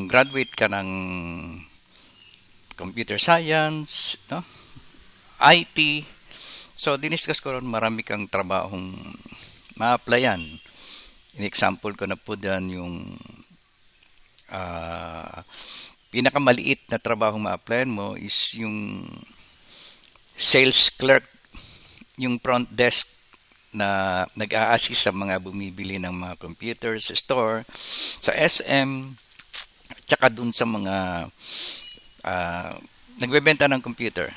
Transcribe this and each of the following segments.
kung graduate ka ng computer science, no? IT, so diniscuss ko ron marami kang trabahong ma-applyan. In-example ko na po dyan yung ah, pinakamaliit na trabaho ma-applyan mo is yung sales clerk, yung front desk na nag-a-assist sa mga bumibili ng mga computers sa store, sa SM, tsaka dun sa mga nagbebenta ng computer.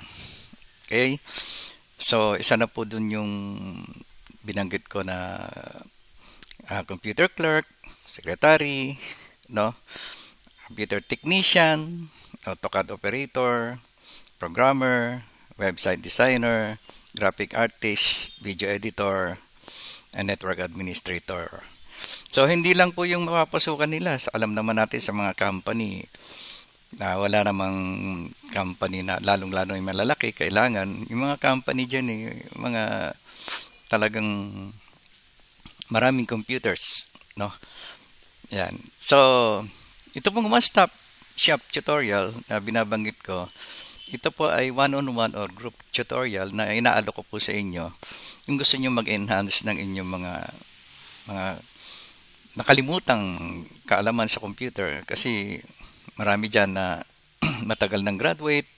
Okay? So, isa na po dun yung binanggit ko na computer clerk, secretary, no? Computer technician, AutoCAD operator, programmer, website designer, graphic artist, video editor, and network administrator. So, hindi lang po yung mapapasukan nila. Alam naman natin sa mga company na wala namang company na lalong-lalo yung malalaki, kailangan yung mga company dyan mga talagang maraming computers, no? Yan. So, ito pong one-stop shop tutorial na binabanggit ko, ito po ay one-on-one or group tutorial na inaalok ko po sa inyo kung gusto nyo mag-enhance ng inyong mga nakalimutang kaalaman sa computer, kasi marami dyan na matagal ng graduate,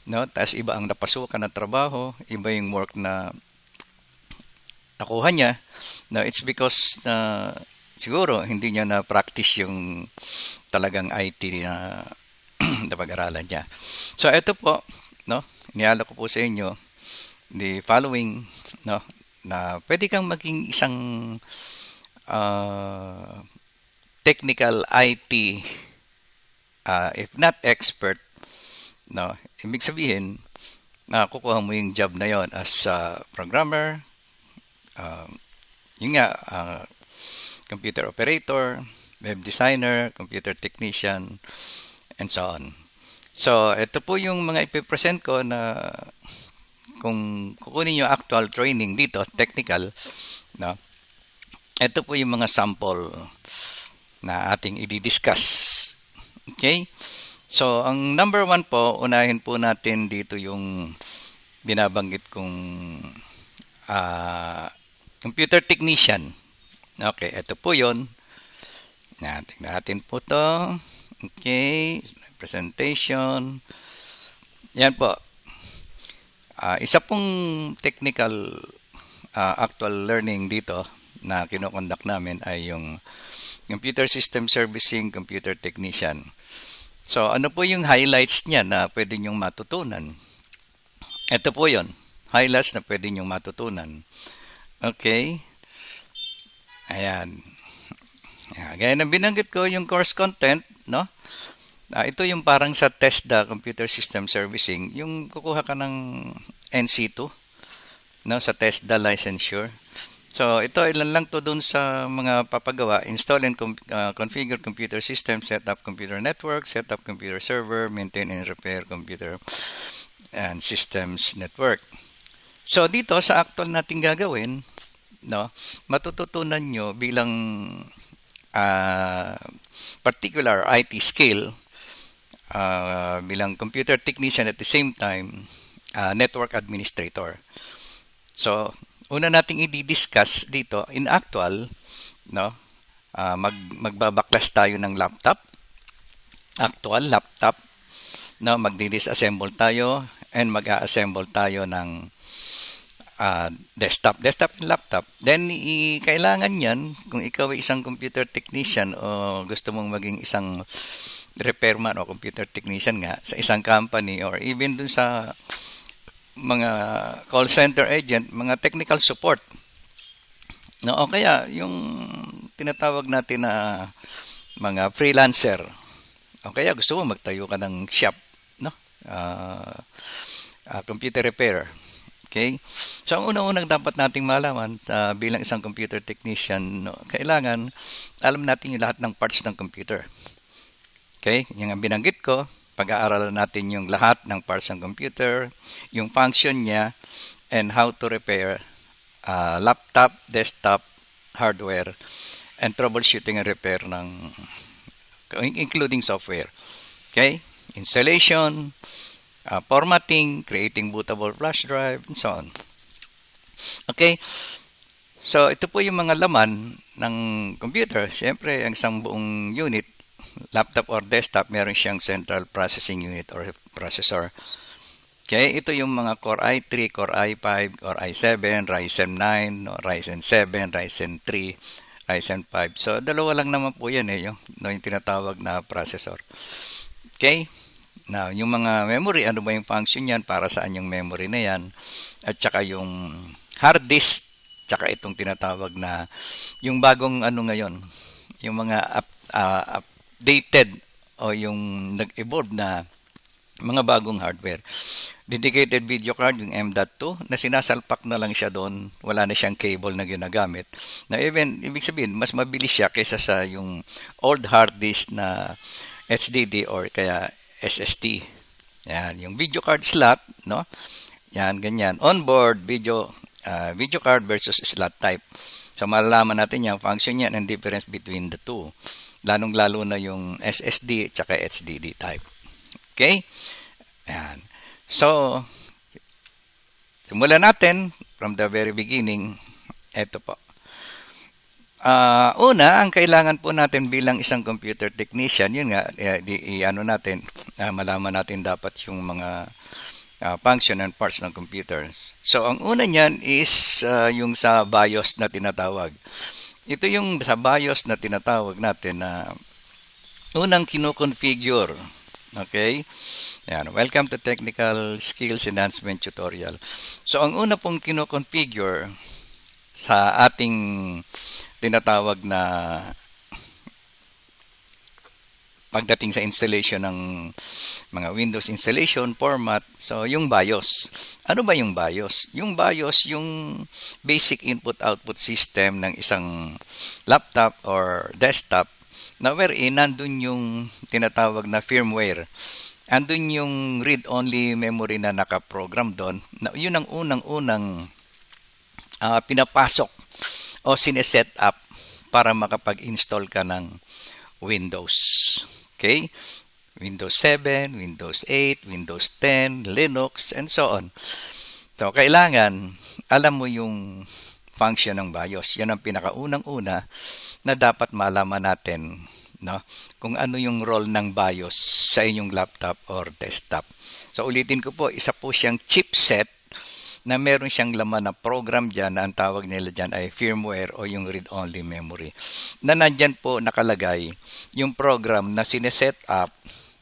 no? Tapos iba ang napasukan na trabaho, iba yung work na nakuha niya. No, it's because na siguro hindi niya na practice yung talagang IT na na pag-aralan niya. So ito po, no, inialok ko po sa inyo the following, no, na pwede kang maging isang technical IT, if not expert, no, ibig sabihin kukuha mo yung job na yon as programmer, yun nga, computer operator, web designer, computer technician, and so on. So, ito po yung mga ipipresent ko na kung kukunin yung actual training dito, technical, no? Ito po yung mga sample na ating i-discuss. Okay? So, ang number 1 po, unahin po natin dito yung binabanggit kong computer technician. Okay, ito po yun. Tingnan natin po to. Okay, presentation. Yan po. Isa pong technical actual learning dito na kinokonduct namin ay yung computer system servicing, computer technician. So, ano po yung highlights niya na pwede nyong matutunan? Ito po yun. Highlights na pwede nyong matutunan. Okay. Ayan. Gaya na binanggit ko yung course content, no? Ito yung parang sa TESDA, Computer System Servicing, yung kukuha ka ng NC2, no, sa TESDA licensure. So, ito ilan lang to dun sa mga papagawa: install and configure computer system, set up computer network, set up computer server, maintain and repair computer and systems network. So, dito sa actual natin gagawin, no, matututunan nyo bilang particular IT skill, bilang computer technician at the same time network administrator. So, una nating i-discuss dito in actual, no, magbabaklas tayo ng laptop, actual laptop, no, magdi-disassemble tayo and mag-a-assemble tayo ng desktop and laptop. Then, kailangan yan, kung ikaw ay isang computer technician o gusto mong maging isang repairman o computer technician nga sa isang company or even dun sa mga call center agent, mga technical support. No, o kaya yung tinatawag natin na mga freelancer. O kaya gusto mo magtayo ka ng shop, no? Computer repair. Okay? So, ang unang-unang dapat nating malaman bilang isang computer technician, no, kailangan alam natin yung lahat ng parts ng computer. Okay? Yung ang binanggit ko, pag-aaralan natin yung lahat ng parts ng computer, yung function niya, and how to repair laptop, desktop, hardware, and troubleshooting and repair ng including software. Okay? Installation, formatting, creating bootable flash drive, and so on. Okay? So, ito po yung mga laman ng computer. Siyempre, ang isang buong unit, laptop or desktop, meron siyang central processing unit or processor. Okay, ito yung mga Core i3, Core i5, Core i7, Ryzen 9, no, Ryzen 7, Ryzen 3, Ryzen 5. So, dalawa lang naman po yan yung tinatawag na processor. Okay? Now, yung mga memory, ano ba yung function yan? Para saan yung memory na yan? At saka yung hard disk, tsaka itong tinatawag na yung bagong ano ngayon, yung mga updated o yung nag-evolve na mga bagong hardware. Dedicated video card, yung M.2, na sinasalpak na lang siya doon, wala na siyang cable na ginagamit. Na even, ibig sabihin, mas mabilis siya kaysa sa yung old hard disk na HDD or kaya SSD. Yan, yung video card slot, no? Yan, ganyan. Onboard video card versus slot type. So, malalaman natin yung function yan and difference between the two. Lalong-lalo na yung SSD at saka HDD type. Okay? Ayan. So, simulan natin from the very beginning. Ito po. Una, ang kailangan po natin bilang isang computer technician, yun nga, malaman natin dapat yung mga function and parts ng computers. So, ang una niyan is yung sa BIOS na tinatawag. Ito yung sa BIOS na tinatawag natin na unang kino-configure. Okay? Yan. Welcome to Technical Skills Enhancement Tutorial. So, ang una pong kino-configure sa ating tinatawag na pagdating sa installation ng mga Windows installation format, so yung BIOS. Ano ba yung BIOS? Yung BIOS, yung basic input-output system ng isang laptop or desktop na wherein nandun yung tinatawag na firmware. Andun yung read-only memory na nakaprogram doon. Yun ang unang-unang pinapasok o sineset up para makapag-install ka ng Windows. Okay? Windows 7, Windows 8, Windows 10, Linux, and so on. So, kailangan alam mo yung function ng BIOS. Yan ang pinakaunang-una na dapat malaman natin, no? Kung ano yung role ng BIOS sa inyong laptop or desktop. So, ulitin ko po, isa po siyang chipset na meron siyang laman na program dyan na ang tawag nila dyan ay firmware o yung read-only memory. Na nandyan po nakalagay yung program na sineset up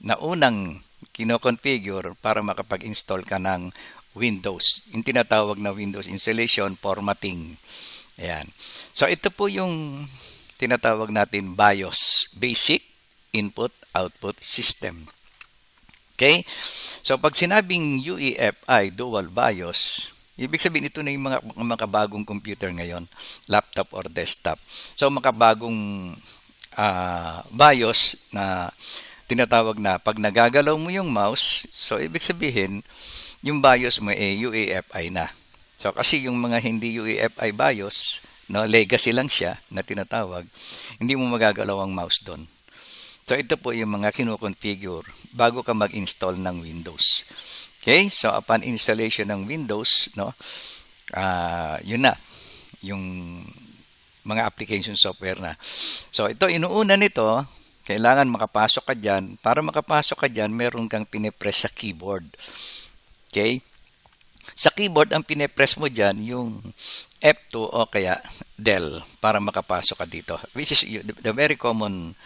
na unang kino-configure para makapag-install ka ng Windows. Yung tinatawag na Windows installation formatting. Ayan. So, ito po yung tinatawag natin BIOS, Basic Input Output System. Okay? So, pag sinabing UEFI, Dual BIOS, ibig sabihin ito na yung mga makabagong computer ngayon, laptop or desktop. So, makabagong BIOS na tinatawag na pag nagagalaw mo yung mouse, so ibig sabihin, yung BIOS mo ay UEFI na. So, kasi yung mga hindi UEFI BIOS, no, legacy lang siya na tinatawag, hindi mo magagalaw ang mouse doon. So, ito po yung mga kino-configure bago ka mag-install ng Windows. Okay? So, upon installation ng Windows, no, yun na. Yung mga application software na. So, ito, inuuna nito, kailangan makapasok ka dyan. Para makapasok ka dyan, meron kang pinepress sa keyboard. Okay? Sa keyboard, ang pinepress mo dyan, yung F2 o kaya Del para makapasok ka dito. Which is the very common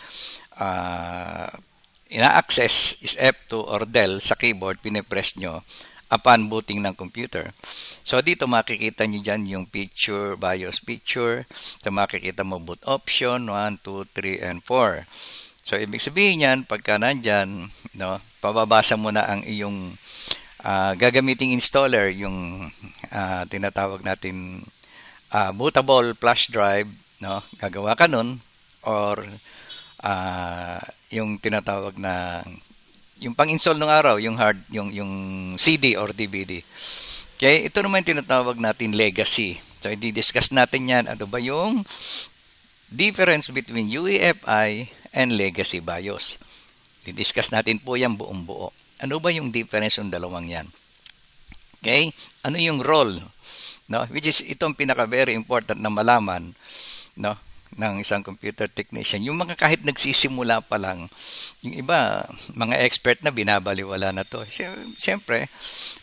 ina-access is F2 or Del sa keyboard, pinepress nyo upon booting ng computer. So, dito makikita nyo dyan yung picture, BIOS picture. So, makikita mo boot option, 1, 2, 3, and 4. So, ibig sabihin yan, pagka nandyan, no, pababasa mo na ang iyong gagamiting installer, yung tinatawag natin bootable flash drive, no, gagawa ka nun, or yung tinatawag na yung pang-install ng araw, yung hard, yung CD or DVD. Okay, ito naman yung tinatawag natin legacy. So, i-discuss natin yan. Ano ba yung difference between UEFI and legacy BIOS. Didiscuss natin po yan buong buo. Ano ba yung difference ng dalawang yan? Okay? Ano yung role? No? Which is itong pinaka very important na malaman, no, ng isang computer technician. Yung mga kahit nagsisimula pa lang, yung iba, mga expert na binabaliwala na to. Siyempre,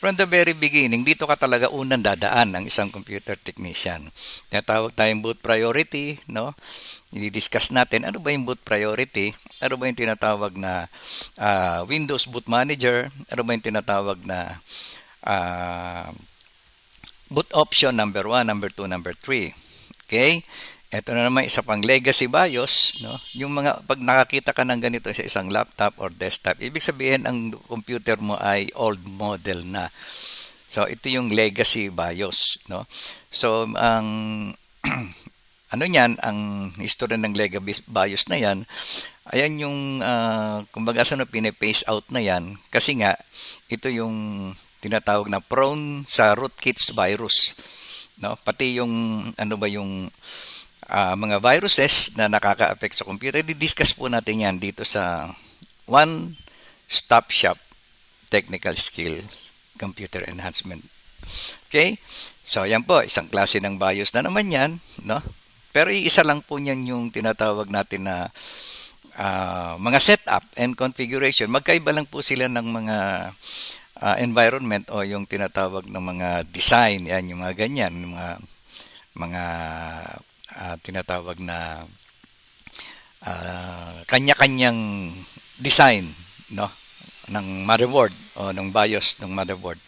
from the very beginning, dito ka talaga unang dadaan ng isang computer technician. Tinatawag tayong boot priority, no? I-discuss natin ano ba yung boot priority, ano ba yung tinatawag na Windows Boot Manager, ano ba yung tinatawag na boot option number 1, number 2, number 3. Okay? Ito na naman isa pang legacy BIOS, no? Yung mga pag nakakita ka ng ganito sa isang laptop or desktop, ibig sabihin ang computer mo ay old model na. So ito yung legacy BIOS, no? So ang ano niyan, ang history ng legacy BIOS na yan, ayan yung kumbaga saan pine-phase out na yan kasi nga ito yung tinatawag na prone sa rootkits virus, no? Pati yung ano ba yung mga viruses na nakaka-affect sa computer, di-discuss po natin yan dito sa One Stop Shop Technical Skills Computer Enhancement. Okay? So, yan po, isang klase ng BIOS na naman yan, no? Pero iisa lang po niyan yung tinatawag natin na mga setup and configuration. Magkaiba lang po sila ng mga environment o yung tinatawag ng mga design, yan, yung mga ganyan, yung mga tinatawag na kanya-kanyang design, no, ng motherboard o ng BIOS ng motherboard.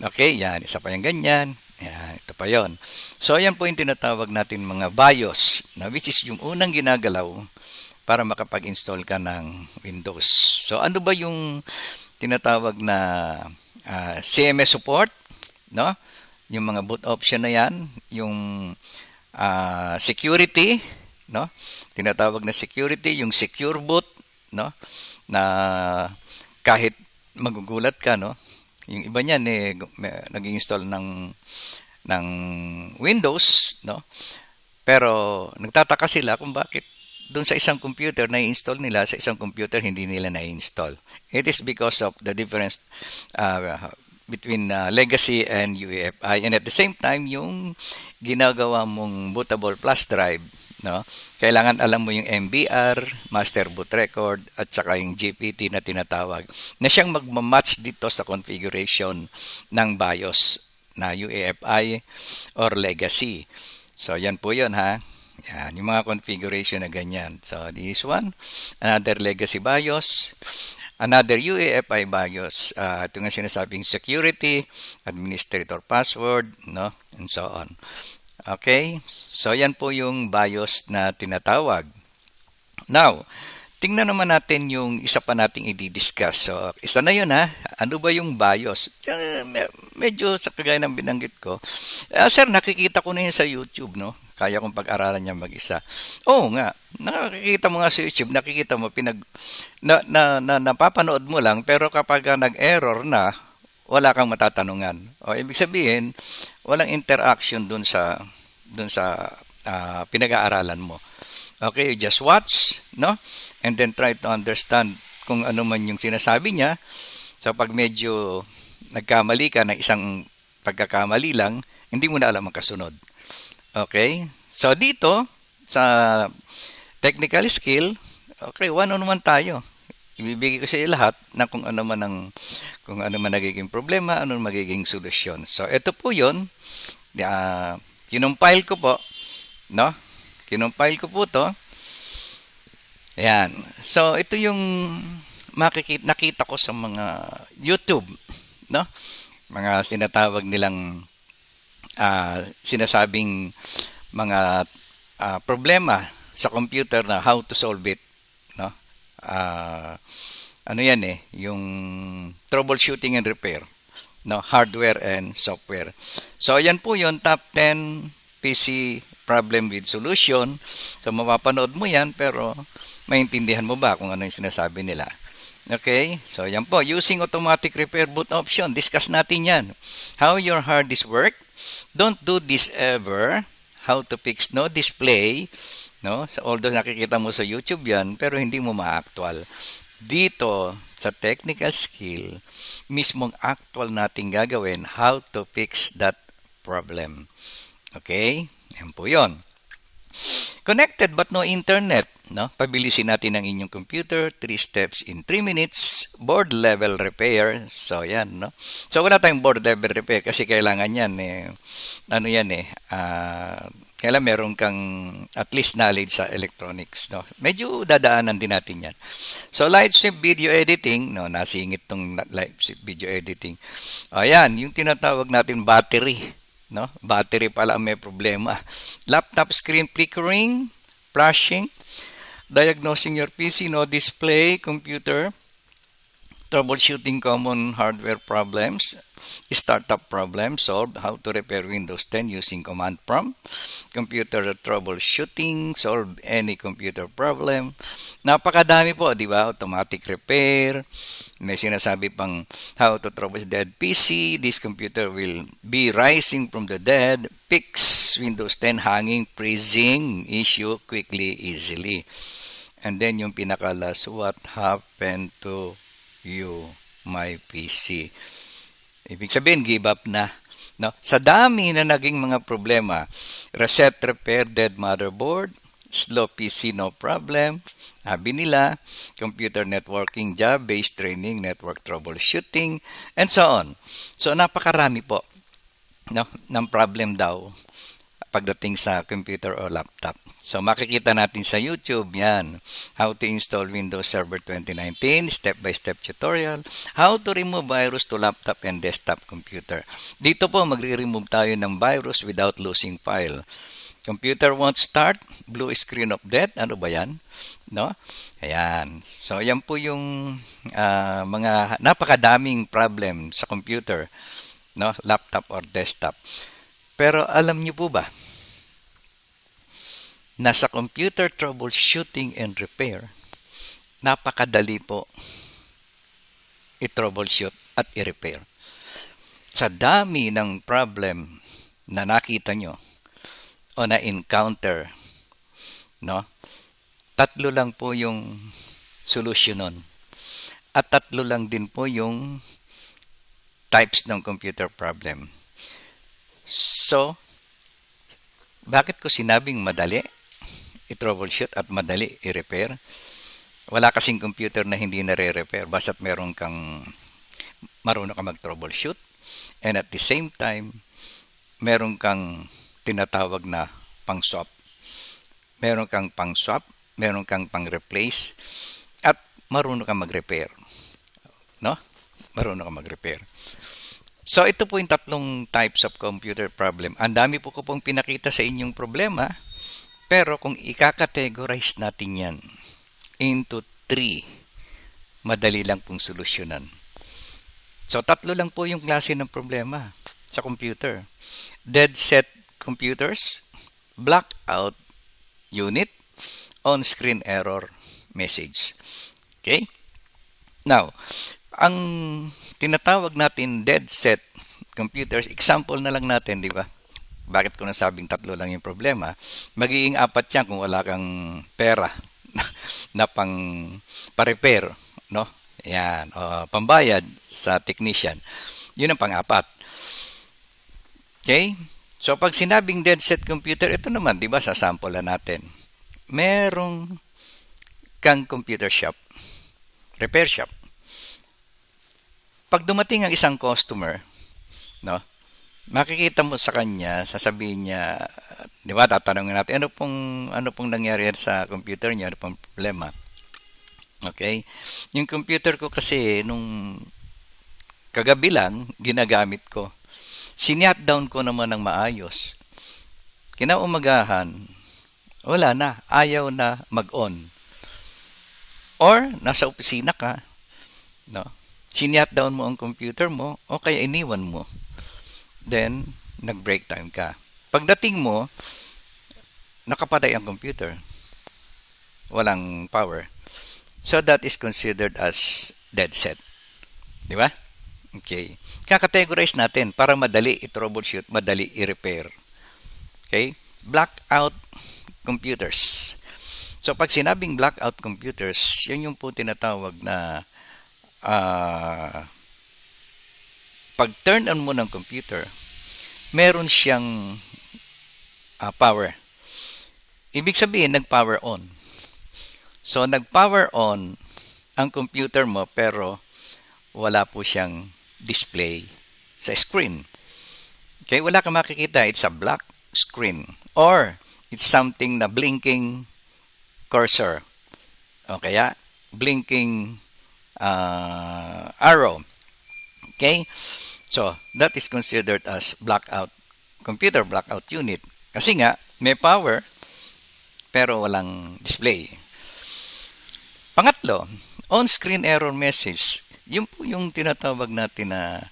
Okay, yan, isa pa yung ganyan. Yan, ito pa yon. So, yan po yung tinatawag natin mga BIOS, na which is yung unang ginagalaw para makapag-install ka ng Windows. So, ano ba yung tinatawag na CMS support, no? Yung mga boot option na yan, yung security, no? Tinatawag na security, yung secure boot, no? Na kahit magugulat ka, no? Yung iba niyan nag-install ng Windows, no? Pero nagtataka sila kung bakit doon sa isang computer na-install nila, sa isang computer hindi nila na-install. It is because of the difference between legacy and UEFI, and at the same time yung ginagawa mong bootable flash drive, no? Kailangan alam mo yung MBR, master boot record, at saka yung GPT na tinatawag na siyang magmamatch dito sa configuration ng BIOS na UEFI or legacy. So yan po yun, ha. Yan, yung mga configuration na ganyan. So this one, another legacy BIOS. Another UEFI BIOS, ito nga sinasabing security, administrator password, no, and so on. Okay, so yan po yung BIOS na tinatawag. Now, tingnan naman natin yung isa pa nating i-discuss. So, isa na yun, ha. Ano ba yung BIOS? Medyo sa kagaya ng binanggit ko. Sir, nakikita ko na yun sa YouTube, no? Kaya kong pag-aralan niya mag-isa. Oo nga, nakikita mo nga sa YouTube, nakikita mo, napapanood mo lang, pero kapag nag-error na, wala kang matatanungan. O, ibig sabihin, walang interaction dun sa pinag-aaralan mo. Okay, you just watch, no? And then try to understand kung ano man yung sinasabi niya. So, pag medyo nagkamali ka ng isang pagkakamali lang, hindi mo na alam ang kasunod. Okay? So, dito, sa technical skill, okay, one-on-one tayo. Ibibigay ko sa iyo lahat na kung ano man nagiging problema, ano man magiging solusyon. So, ito po yun. Kinumpile ko po, no? Kinumpile ko po to. Ayan. So, ito yung nakita ko sa mga YouTube, no? Mga tinatawag nilang sinasabing mga problema sa computer na how to solve it, no? Ano yan yung troubleshooting and repair, no? Hardware and software. So, ayan po yung top 10 PC problem with solution. So, mapapanood mo yan, pero maintindihan mo ba kung ano yung sinasabi nila? Okay? So, yan po. Using automatic repair boot option. Discuss natin yan. How your hard disk work. Don't do this ever. How to fix no display. no? So, although nakikita mo sa YouTube yan, pero hindi mo ma-actual. Dito, sa technical skill, mismong actual natin gagawin how to fix that problem. Okay? Yan po yun. Connected but no internet. No? Pabilisin natin ang inyong computer. 3 steps in 3 minutes. Board level repair. So, yan. No? So, wala tayong board level repair kasi kailangan yan. Ano yan kailangan meron kang at least knowledge sa electronics. No? Medyo dadaanan din natin yan. So, live stream video editing. No? Nasingit tong live stream video editing. Ayan, yung tinatawag natin battery. No? Battery pala ang may problema. Laptop screen flickering, flashing, diagnosing your PC, no display, computer, troubleshooting common hardware problems, startup problem, solve how to repair Windows 10 using command prompt, computer troubleshooting, solve any computer problem. Napakadami po, di ba? Automatic repair. May sinasabi pang how to troubleshoot dead PC. This computer will be rising from the dead. Fix Windows 10 hanging, freezing issue quickly, easily. And then yung pinakalas, what happened to you, my PC? Ibig sabihin, give up na. No? Sa dami na naging mga problema, reset, repair, dead motherboard, slow PC, no problem. Sabi nila, computer networking job, base training, network troubleshooting, and so on. So, napakarami po ng problem daw pagdating sa computer o laptop. So, makikita natin sa YouTube yan. How to install Windows Server 2019, step-by-step tutorial. How to remove virus to laptop and desktop computer. Dito po, magre-remove tayo ng virus without losing file. Computer won't start, blue screen of death. Ano ba yan? No? Ayan. So, yan po yung mga napakadaming problem sa computer, no? Laptop or desktop. Pero alam niyo po ba, na sa computer troubleshooting and repair, napakadali po i-troubleshoot at i-repair. Sa dami ng problem na nakita nyo o na-encounter, no? 3 lang po yung solution nun. At 3 lang din po yung types ng computer problem. So, bakit ko sinabing madali i-troubleshoot at madali i-repair? Wala kasing computer na hindi nare-repair basta't meron kang marunong ka mag-troubleshoot and at the same time, meron kang tinatawag na pang-swap. Meron kang pang-swap, meron kang pang-replace, at marunong kang mag-repair. No? Marunong kang mag-repair. So, ito po yung 3 types of computer problem. Ang dami po ko pong pinakita sa inyong problema, pero kung i-categorize natin yan into 3, madali lang pong solusyonan. So, 3 lang po yung klase ng problema sa computer. Dead set computers, blackout unit, on-screen error message. Okay? Now, ang tinatawag natin dead set computers, example na lang natin, di ba? Bakit ko nasabing 3 lang yung problema? Magiging 4 yan kung wala kang pera na pa-repair, no? Yan, pambayad sa technician. Yun ang pang-4. Okay? So, pag sinabing dead set computer, ito naman, di ba, sasampulan natin. Merong kang computer shop, repair shop. Pag dumating ang isang customer, no? Makikita mo sa kanya, sasabihin niya, di ba, tatanungin natin, ano pong nangyari sa computer niya, ano pong problema? Okay? Yung computer ko kasi, nung kagabi lang, ginagamit ko. Sinat down ko naman ng maayos. Kinaumagahan, wala na, ayaw na mag-on. Or, nasa opisina ka, no? Sinat down mo ang computer mo, o kaya iniwan mo. Then, nag-break time ka. Pagdating mo, nakapatay ang computer. Walang power. So, that is considered as dead set. Di ba? Okay. Kakategorize natin para madali i-troubleshoot, madali i-repair. Okay? Blackout computers. So pag sinabing blackout computers, yan yung po tinatawag na pag turn on mo ng computer, meron siyang power. Ibig sabihin, nag-power on. So, nag-power on ang computer mo pero wala po siyang display sa screen. Okay, wala kang makikita. It's a black screen. Or, it's something na blinking cursor. O kaya, blinking arrow. Okay? So, that is considered as blackout computer, blackout unit. Kasi nga, may power, pero walang display. Pangatlo, on-screen error message. Yun po yung tinatawag natin na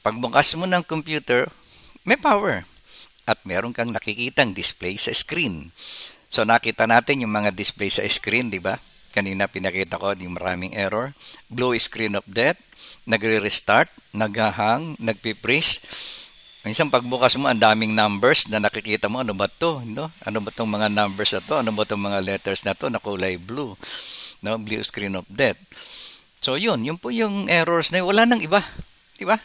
pagbukas mo ng computer, may power. At meron kang nakikitang display sa screen. So, nakita natin yung mga display sa screen, di ba? Kanina pinakita ko yung maraming error. Blue screen of death, nagre-restart, naghahang, nagpiprease. Minsan pagbukas mo, ang daming numbers na nakikita mo, ano ba to? No? Ano ba itong mga numbers na to? Ano ba itong mga letters na to na kulay blue? No? Blue screen of death. So yun po yung errors na yun. Wala nang iba. Di ba?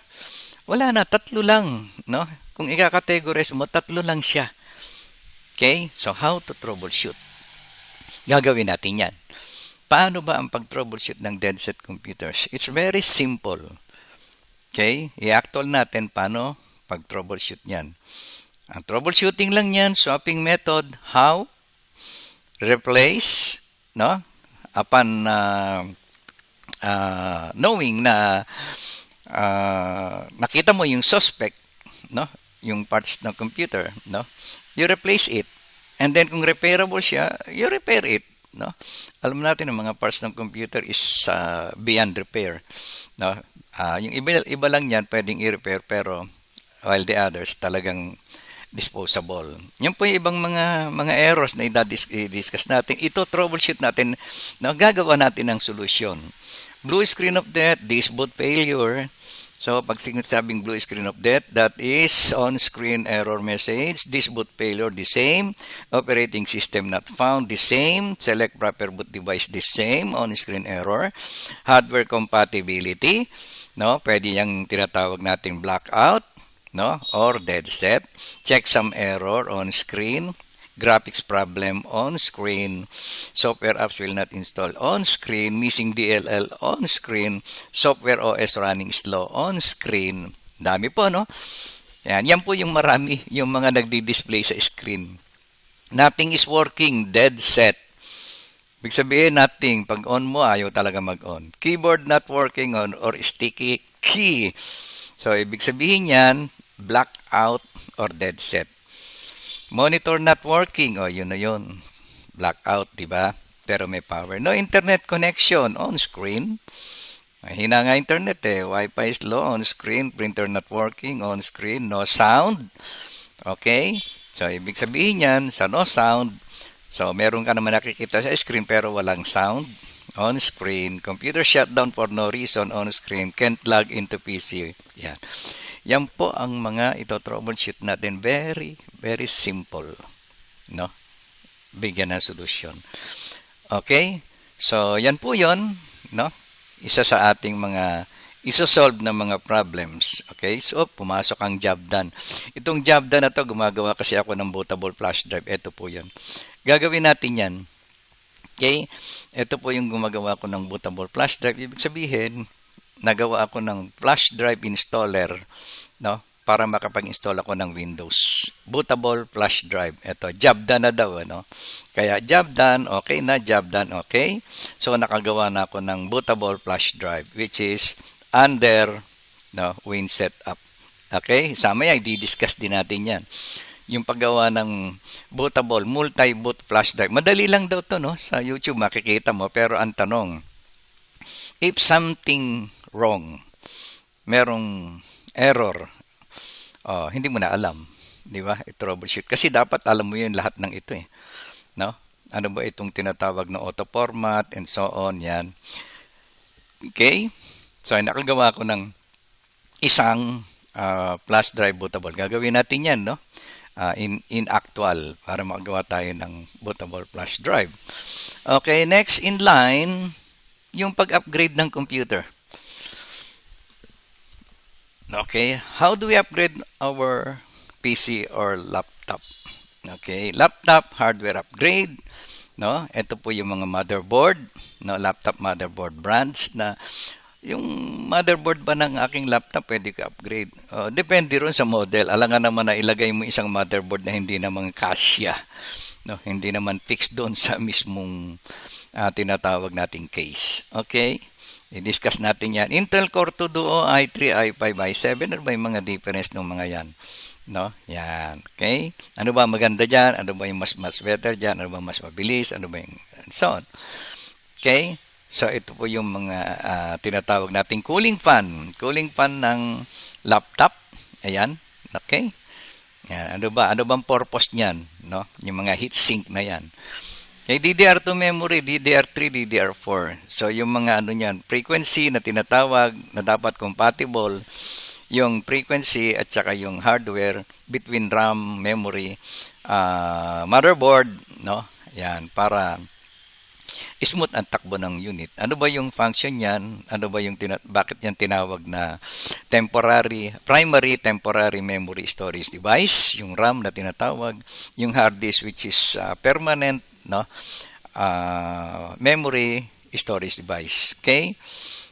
Wala na, tatlo lang. No? Kung ika-categorize mo, tatlo lang siya. Okay? So how to troubleshoot? Gagawin natin yan. Paano ba ang pag-troubleshoot ng dead set computers? It's very simple. Okay? I-actual natin paano pag-troubleshoot niyan. Ang troubleshooting lang niyan, swapping method, how, replace, no? Upon knowing na nakita mo yung suspect, no? Yung parts ng computer, no? You replace it. And then kung repairable siya, you repair it, no? Alam natin ang mga parts ng computer is beyond repair, no? Yung iba lang yan pwedeng i-repair pero while the others talagang disposable. Yan po yung ibang mga errors na i-discuss natin. Ito troubleshoot natin, na gagawa natin ng solusyon. Blue screen of death, disk boot failure. So pag sinasabing blue screen of death, that is on-screen error message, disk boot failure, the same, operating system not found, the same, select proper boot device, the same, on-screen error, hardware compatibility, no? Pwede yung tinatawag nating blackout, no? Or dead set. Check some error on screen. Graphics problem on screen. Software apps will not install on screen. Missing DLL on screen. Software OS running slow on screen. Dami po, no? Yan po yung marami, yung mga nagdi-display sa screen. Nothing is working. Dead set. Ibig sabihin, nothing. Pag on mo, ayaw talaga mag-on. Keyboard not working on or sticky key. So, ibig sabihin yan, blackout or dead set. Monitor not working, yun na yun. Blackout, di ba? Pero may power. No internet connection on screen. Mahina nga internet Wi-Fi is low on screen. Printer not working on screen. No sound. Okay? So, ibig sabihin yan, sa no sound, so, meron ka naman nakikita sa screen pero walang sound on screen. Computer shutdown for no reason on screen. Can't log into PC. Yan. Yan po ang mga ito-troubleshoot natin. Very, very simple. No? Bigyan ng solusyon. Okay? So, yan po yun. No? Isa sa ating mga isosolve na mga problems. Okay? So, pumasok ang job done. Itong job done na to, gumagawa kasi ako ng bootable flash drive. Ito po yun. Gagawin natin yan. Okay? Ito po yung gumagawa ko ng bootable flash drive. Ibig sabihin, nagawa ako ng flash drive installer, no? Para makapag-install ako ng Windows. Bootable flash drive. Ito, job done na daw, no? Kaya job done, okay na, job done, okay. So, nakagawa na ako ng bootable flash drive, which is under, no, Win setup. Okay? Sama yan, i-discuss din natin yan. Yung paggawa ng bootable, multi-boot flash drive. Madali lang daw to, no? Sa YouTube makikita mo. Pero ang tanong, if something wrong, merong error, hindi mo na alam, di ba? I-troubleshoot. Kasi dapat alam mo yun lahat ng ito no? Ano ba itong tinatawag na auto format and so on, yan. Okay? So, nakagawa ko ng isang flash drive bootable. Gagawin natin yan, no? in actual para magawa tayo ng bootable flash drive. Okay, next in line, yung pag-upgrade ng computer. Okay, how do we upgrade our PC or laptop? Okay, laptop hardware upgrade, no? Ito po yung mga motherboard, no, laptop motherboard brands na yung motherboard ba ng aking laptop pwede ka upgrade. Depende ron sa model. Alangan naman na ilagay mo isang motherboard na hindi naman kasya, no, hindi naman fixed doon sa mismong tinatawag nating case. Okay? I-discuss natin yan. Intel Core 2 Duo, i3, i5, i7. Ano ba yung mga difference ng mga yan? No? Yan. Okay? Ano ba maganda dyan? Ano ba yung mas better dyan? Ano ba mas mabilis? Ano ba yung and so on. Okay? So, ito po yung mga tinatawag nating cooling fan. Cooling fan ng laptop. Ayan. Okay? Yan. Ano ba? Ano bang purpose niyan? No? Yung mga heatsink na yan. Okay, DDR2 memory, DDR3, DDR4. So, yung mga ano niyan, frequency na tinatawag na dapat compatible yung frequency at saka yung hardware between RAM, memory, motherboard, no? Yan, para smooth ang takbo ng unit. Ano ba yung function niyan? Ano ba yung bakit yan tinawag na primary temporary memory storage device, yung RAM na tinatawag, yung hard disk which is permanent, no, memory storage device. Okay,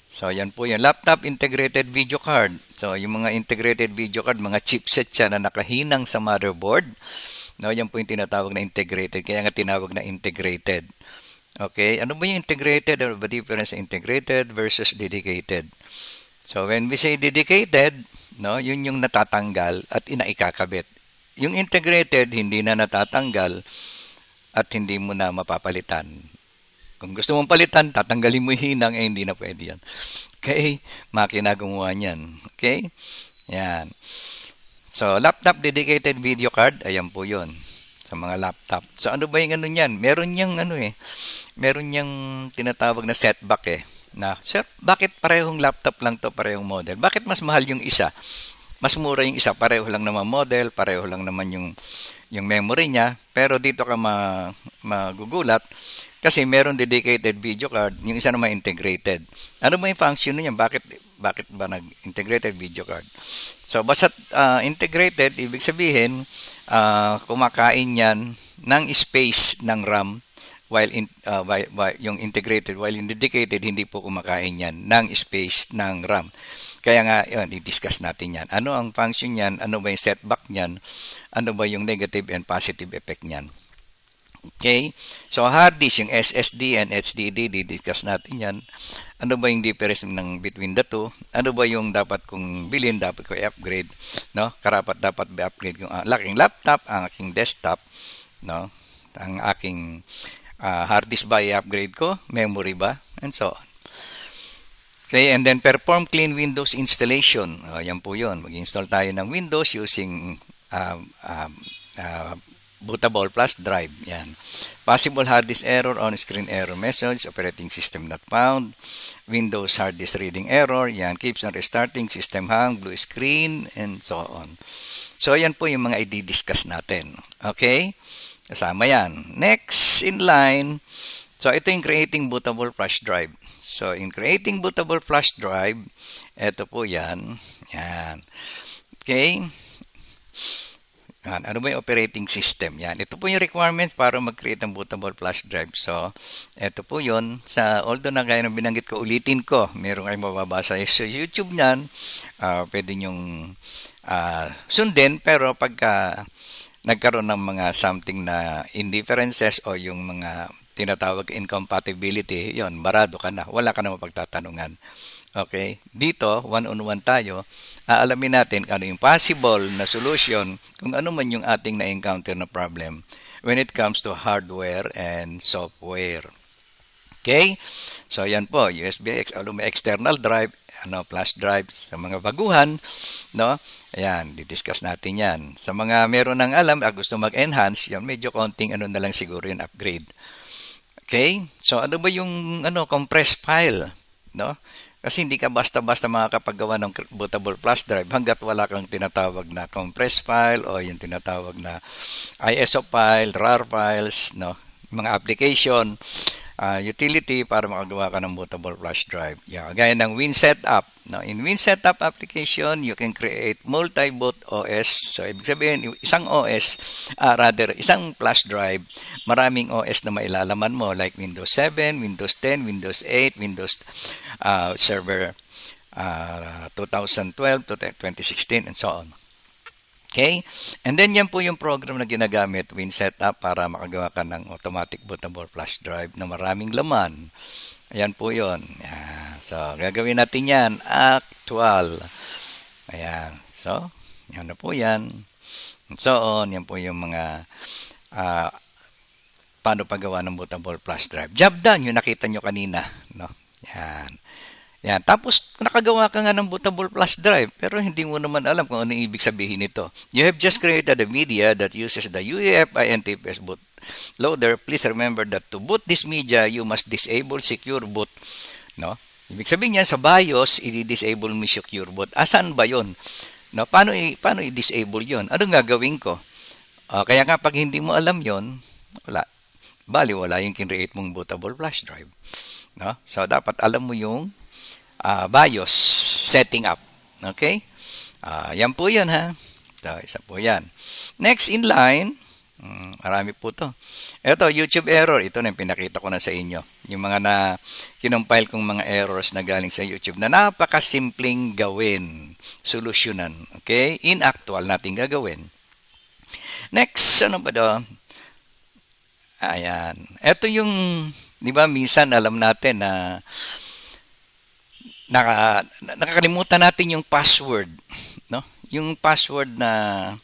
so yan po yung laptop integrated video card. So yung mga integrated video card, mga chipset siya na nakahinang sa motherboard, no, yan po yung tinatawag na integrated, kaya nga tinawag na integrated. Okay, ano ba yung integrated? Ano ba difference integrated versus dedicated? So when we say dedicated, no, yun yung natatanggal at inaikakabit. Yung integrated hindi na natatanggal at hindi mo na mapapalitan. Kung gusto mong palitan, tatanggalin mo yung hinang, hindi na pwede yan. Okay? Makina gumawa niyan. Okay? Yan. So, laptop dedicated video card, ayan po yun. Sa mga laptop. So, ano ba yung ano niyan? Meron niyang tinatawag na setback Na, sir, bakit parehong laptop lang to, parehong model? Bakit mas mahal yung isa? Mas mura yung isa, pareho lang naman model, pareho lang naman yung memory niya, pero dito ka magugulat kasi meron dedicated video card, yung isa naman integrated. Ano ba yung function niya? Bakit ba nag-integrated video card? So, basta integrated, ibig sabihin, kumakain yan ng space ng RAM, while yung integrated, while in dedicated, hindi po kumakain yan ng space ng RAM. Kaya nga, yun, i-discuss natin yan. Ano ang function yan? Ano ba yung setback niyan? Ano ba yung negative and positive effect niyan? Okay? So, hard disk, yung SSD and HDD, di-discuss natin yan. Ano ba yung difference between the two? Ano ba yung dapat kong bilhin, dapat ko i-upgrade? No? Karapat dapat i-upgrade yung aking laptop, ang aking desktop, no? Ang aking hard disk ba i-upgrade ko? Memory ba? And so on. Okay, and then perform clean Windows installation. Yan po yun. Mag-install tayo ng Windows using bootable flash drive. Yan. Possible hard disk error, on-screen error message, operating system not found, Windows hard disk reading error, yan, keeps on restarting, system hang, blue screen, and so on. So, yan po yung mga i-discuss natin. Okay? Kasama yan. Next in line, so ito yung creating bootable flash drive. So, in creating bootable flash drive, ito po yan. Yan. Okay? Yan. Ano ba yung operating system? Yan. Ito po yung requirement para mag-create ng bootable flash drive. So, ito po yun. Although na gaya ng binanggit ko, ulitin ko. Meron kayong mababasa sa YouTube niyan. Pwede nyong sundin. Pero pagka nagkaroon ng mga something na indifferences o yung mga tinatawag incompatibility, yon, barado ka na. Wala ka na mapagtatanungan. Okay? Dito, one-on-one tayo. Aalamin natin ano yung possible na solution kung ano man yung ating na-encounter na problem when it comes to hardware and software. Okay? So, yan po. USB, may external drive, flash drive sa mga baguhan, no? Ayan, di-discuss natin yan. Sa mga meron ng alam, gusto mag-enhance, yan, medyo konting na lang siguro yung upgrade. Okay? So, ano ba yung compressed file? No? Kasi hindi ka basta-basta makakapagawa ng bootable flash drive hanggat wala kang tinatawag na compressed file o yung tinatawag na ISO file, RAR files, no? Mga application, utility para makagawa ka ng bootable flash drive. Yeah, gaya ng WinSetup. No? In WinSetup application, you can create multi-boot OS. So, ibig sabihin, isang OS, isang flash drive, maraming OS na mailalaman mo like Windows 7, Windows 10, Windows 8, Windows Server 2012 to 2016, and so on. Okay? And then yan po yung program na ginagamit, WinSetup, para makagawa ka ng automatic bootable flash drive na maraming laman. Ayan po yun. Ayan. So, gagawin natin yan. Actual. Ayan. So, yan na po yan. And so on. Yan po yung mga paano paggawa ng bootable flash drive. Job done. Yung nakita nyo kanina. No? Yan. Yan. Tapos, nakagawa ka nga ng bootable flash drive, pero hindi mo naman alam kung ano ibig sabihin nito. You have just created a media that uses the UEFI NTFS bootloader. Please remember that to boot this media, you must disable secure boot. No? Ibig sabihin niyan, sa BIOS, i-disable mo secure boot. Asan ba yun? No? Paano i-disable yun? Anong gagawin ko? Kaya nga, pag hindi mo alam yun, wala. Wala yung kinreate mong bootable flash drive. No? So, dapat alam mo yung BIOS setting up. Okay? Yan po yun, ha? So, isa po yan. Next in line, marami po to. Ito, YouTube error. Ito na yung pinakita ko na sa inyo. Yung mga na kinumpile kong mga errors na galing sa YouTube na napakasimpleng gawin, solusyonan. Okay? In actual natin gagawin. Next, ano ba do? Ayan. Ito yung, di ba, minsan alam natin na nakakalimutan natin yung password, no? Yung password na,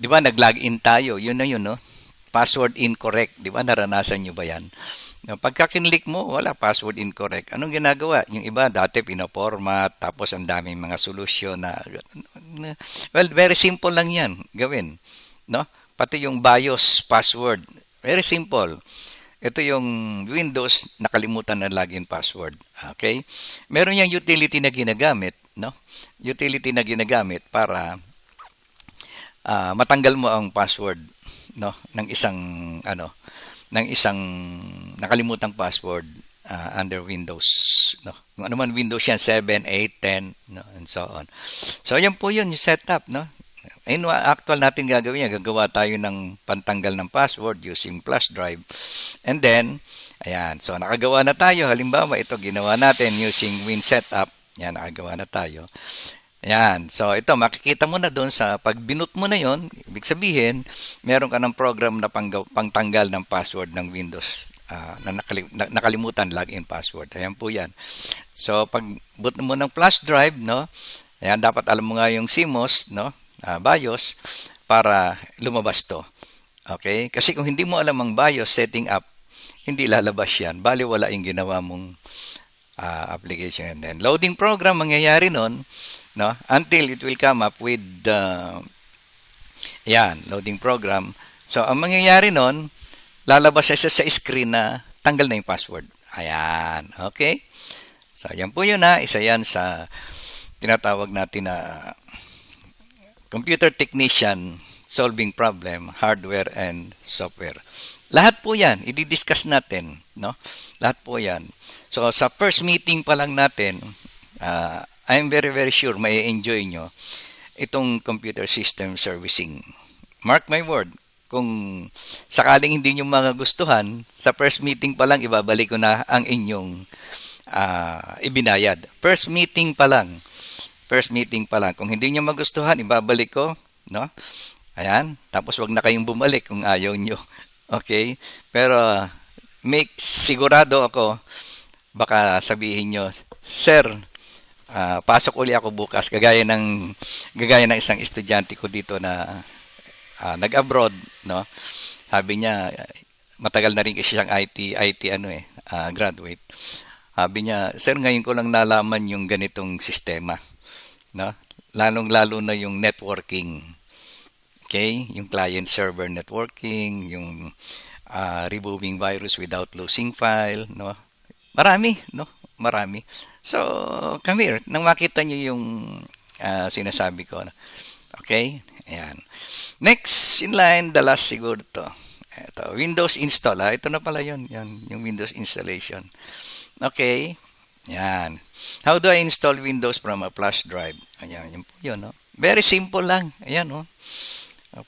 di ba, nag-login tayo, yun na yun, no? Password incorrect, di ba? Naranasan nyo ba yan? No, pagka kinlik mo, wala, password incorrect. Anong ginagawa? Yung iba, dati pinaformat, tapos ang daming mga solusyon na, well, very simple lang yan, gawin, no? Pati yung BIOS password, very simple. Ito yung Windows, nakalimutan na login password. Okay? Meron yung utility na ginagamit, no? Utility na ginagamit para matanggal mo ang password, no, ng isang nakalimutang password under Windows, no? Kung ano man Windows yan, 7, 8, 10, no, and so on. So yan po yun, yung setup, no? In actual natin gagawin yan, gagawa tayo ng pantanggal ng password using flash drive. And then, ayan, so nakagawa na tayo. Halimbawa, ito ginawa natin using WinSetup. Yan, nakagawa na tayo. Ayan, so ito, makikita mo na doon sa pag binut mo na yon, ibig sabihin, meron ka ng program na pangtanggal ng password ng Windows na nakalimutan login password. Ayan po yan. So, pag boot mo ng flash drive, no, ayan, dapat alam mo nga yung CMOS, no, BIOS, para lumabas to. Okay? Kasi kung hindi mo alam ang BIOS setting up, hindi lalabas yan. Bali, wala yung ginawa mong application. And then, loading program, mangyayari nun, no, until it will come up with loading program. So, ang mangyayari nun, lalabas siya sa screen na tanggal na yung password. Ayan. Okay? So, yan po yun, ha. Isa yan sa tinatawag natin na computer technician solving problem, hardware and software. Lahat po yan, i-discuss natin, no? Lahat po yan. So, sa first meeting pa lang natin, I'm very, very sure may enjoy nyo itong computer system servicing. Mark my word, kung sakaling hindi nyo magustuhan, sa first meeting pa lang, ibabalik ko na ang inyong ibinayad. First meeting pa lang. Kung hindi nyo magustuhan, ibabalik ko, no? Ayan. Tapos wag na kayong bumalik kung ayaw nyo. Okay? Pero sigurado ako, baka sabihin nyo, Sir, pasok uli ako bukas. Gagaya ng isang estudyante ko dito na nag-abroad, no? Sabi niya, matagal na rin kasi siyang IT graduate. Sabi niya, Sir, ngayon ko lang nalaman yung ganitong sistema. No? Lalong-lalo na yung networking. Okay? Yung client-server networking, yung removing virus without losing file, no? Marami, no? marami. So, come here. Nang makita nyo yung sinasabi ko. Okay? Ayan. Next in line, the last siguro to. Ito, Windows install. Ito na pala yun. Yan, yung Windows installation. Okay. Yan. How do I install Windows from a flash drive? Ayan, yun po yun. No? Very simple lang. Ayan, no?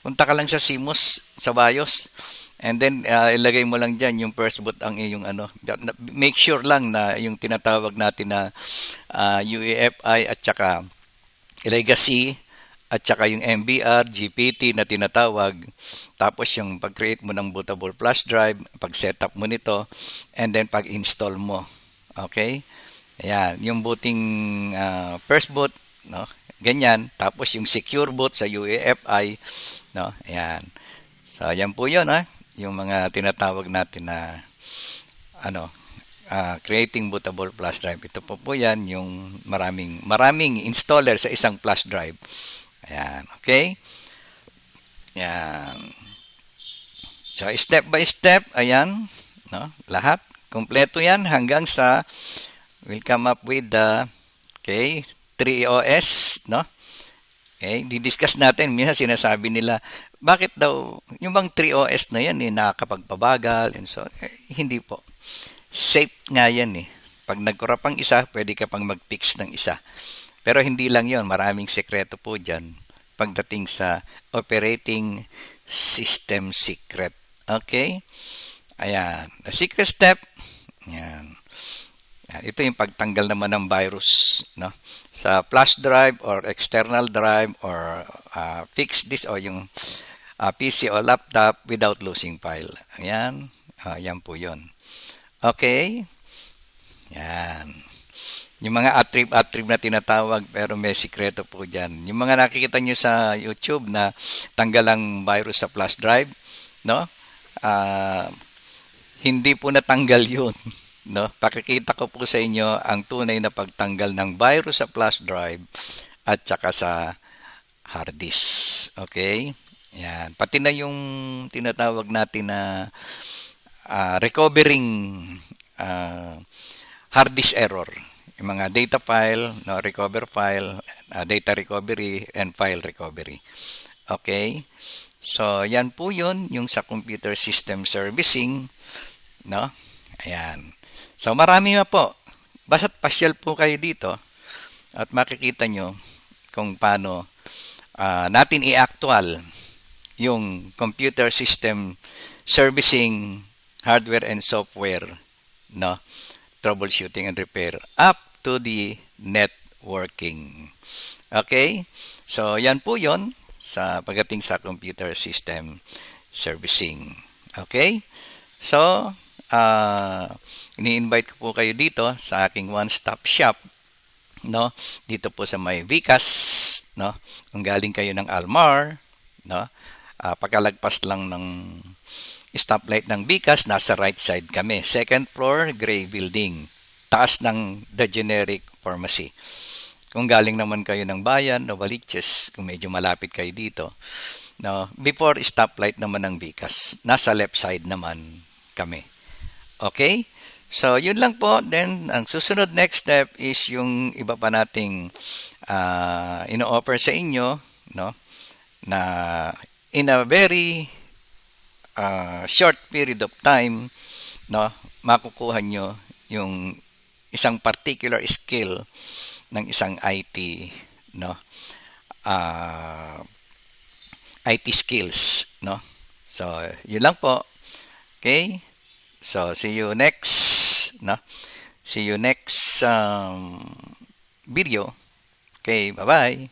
Punta ka lang sa CMOS, sa BIOS. And then, ilagay mo lang dyan yung first boot ang iyong ano. Make sure lang na yung tinatawag natin na UEFI at saka legacy at saka yung MBR, GPT na tinatawag. Tapos yung pag-create mo ng bootable flash drive, pag-setup mo nito, and then pag-install mo. Okay? Ayan, yung booting first boot, no? Ganyan. Tapos yung secure boot sa UEFI, no? Ayan. So, ayan po yun, ha? Yung mga tinatawag natin na creating bootable flash drive. Ito po yan, yung maraming installer sa isang flash drive. Ayan, okay? Ayan. So, step by step, ayan, no? Lahat, kompleto yan hanggang sa we'll come up with the 3OS, no? Okay, didiscuss natin. Minsan sinasabi nila, bakit daw, yung bang 3OS na yan, nakakapagpabagal, and so, hindi po. Safe nga yan eh. Pag nagkurap ang isa, pwede ka pang mag-fix ng isa. Pero hindi lang yon, maraming sekreto po dyan pagdating sa operating system secret. Okay? Ayan. The secret step, ayan. Ito yung pagtanggal naman ng virus, no? Sa flash drive or external drive or fix this o yung PC o laptop without losing file. Ayan. Ayan po yun. Okay. Yan. Yung mga attrib na tinatawag pero may sikreto po dyan. Yung mga nakikita nyo sa YouTube na tanggal ang virus sa flash drive, no? Hindi po natanggal yun. No? Pakikita ko po sa inyo ang tunay na pagtanggal ng virus sa flash drive at saka sa hard disk. Okay? Yan. Pati na yung tinatawag natin na recovering hard disk error. Yung mga data file, no, recover file, data recovery, and file recovery. Okay? So, yan po yun, yung sa computer system servicing. No? Ayan. So, marami na po. Basta't pasyal po kayo dito at makikita nyo kung paano natin i-actual yung computer system servicing hardware and software, no? Troubleshooting and repair up to the networking. Okay? So, yan po yon sa pagdating sa computer system servicing. Okay? So, ini-invite ko po kayo dito sa aking one-stop shop, no? Dito po sa may Vicas, no? Kung galing kayo ng Almar, no? Pagkalagpas lang ng stoplight ng Vicas, nasa right side kami. Second floor, gray building. Taas ng The Generic Pharmacy. Kung galing naman kayo ng Bayan, Novaliches, kung medyo malapit kayo dito, no? Before stoplight naman ng Vicas, nasa left side naman kami. Okay? So, yun lang po. Then, ang susunod next step is yung iba pa nating ino-offer sa inyo, no? Na in a very short period of time, no? Makukuha nyo yung isang particular skill ng isang IT, no? IT skills, no? So, yun lang po. Okay? So, see you next, no? See you next video. Okay, bye-bye.